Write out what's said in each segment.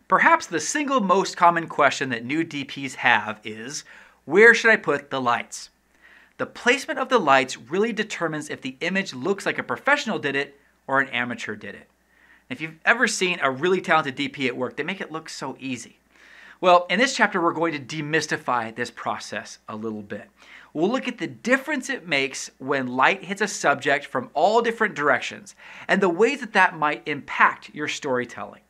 Perhaps the single most common question that new DPs have is, where should I put the lights? The placement of the lights really determines if the image looks like a professional did it or an amateur did it. If you've ever seen a really talented DP at work, they make it look so easy. Well, in this chapter, we're going to demystify this process a little bit. We'll look at the difference it makes when light hits a subject from all different directions and the ways that that might impact your storytelling.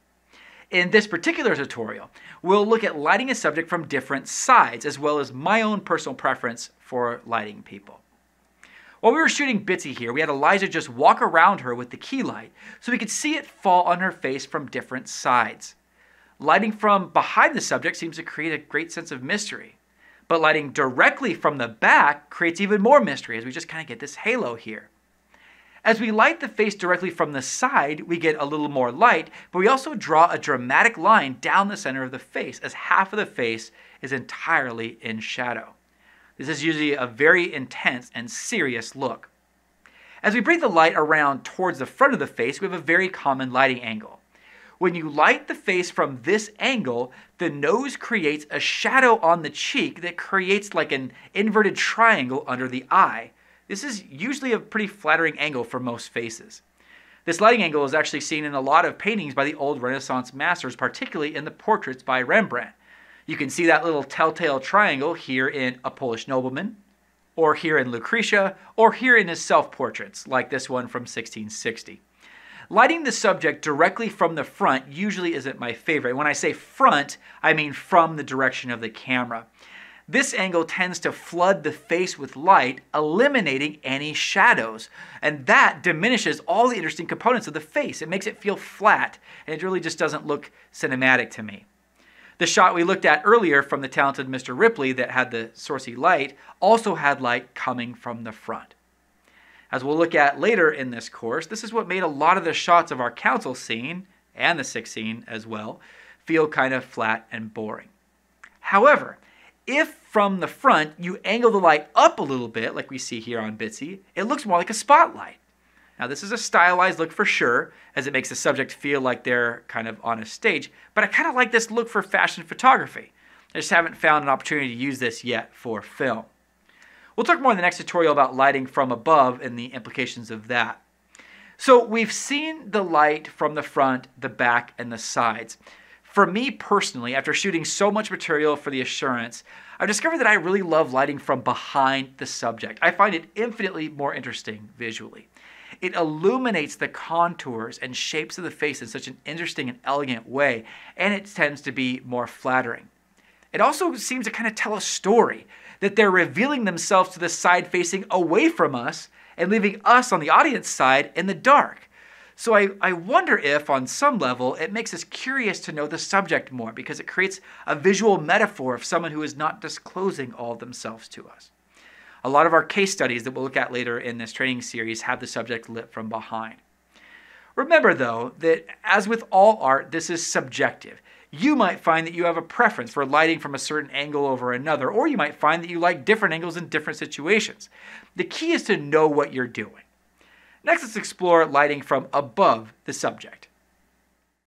In this particular tutorial, we'll look at lighting a subject from different sides, as well as my own personal preference for lighting people. While we were shooting Bitsy here, we had Eliza just walk around her with the key light so we could see it fall on her face from different sides. Lighting from behind the subject seems to create a great sense of mystery, but lighting directly from the back creates even more mystery as we just kind of get this halo here. As we light the face directly from the side, we get a little more light, but we also draw a dramatic line down the center of the face as half of the face is entirely in shadow. This is usually a very intense and serious look. As we bring the light around towards the front of the face, we have a very common lighting angle. When you light the face from this angle, the nose creates a shadow on the cheek that creates like an inverted triangle under the eye. This is usually a pretty flattering angle for most faces. This lighting angle is actually seen in a lot of paintings by the old Renaissance masters, particularly in the portraits by Rembrandt. You can see that little telltale triangle here in A Polish Nobleman, or here in Lucretia, or here in his self-portraits, like this one from 1660. Lighting the subject directly from the front usually isn't my favorite. When I say front, I mean from the direction of the camera. This angle tends to flood the face with light, eliminating any shadows. And that diminishes all the interesting components of the face. It makes it feel flat, and it really just doesn't look cinematic to me. The shot we looked at earlier from the talented Mr. Ripley that had the sourcey light also had light coming from the front. As we'll look at later in this course, this is what made a lot of the shots of our council scene, and the sick scene as well, feel kind of flat and boring. However, if from the front you angle the light up a little bit, like we see here on Bitsy, it looks more like a spotlight. Now this is a stylized look for sure, as it makes the subject feel like they're kind of on a stage, but I kind of like this look for fashion photography. I just haven't found an opportunity to use this yet for film. We'll talk more in the next tutorial about lighting from above and the implications of that. So we've seen the light from the front, the back, and the sides. For me personally, after shooting so much material for the Assurance, I've discovered that I really love lighting from behind the subject. I find it infinitely more interesting visually. It illuminates the contours and shapes of the face in such an interesting and elegant way, and it tends to be more flattering. It also seems to kind of tell a story, that they're revealing themselves to the side facing away from us and leaving us on the audience side in the dark. So I wonder if, on some level, it makes us curious to know the subject more because it creates a visual metaphor of someone who is not disclosing all of themselves to us. A lot of our case studies that we'll look at later in this training series have the subject lit from behind. Remember, though, that as with all art, this is subjective. You might find that you have a preference for lighting from a certain angle over another, or you might find that you like different angles in different situations. The key is to know what you're doing. Next, let's explore lighting from above the subject.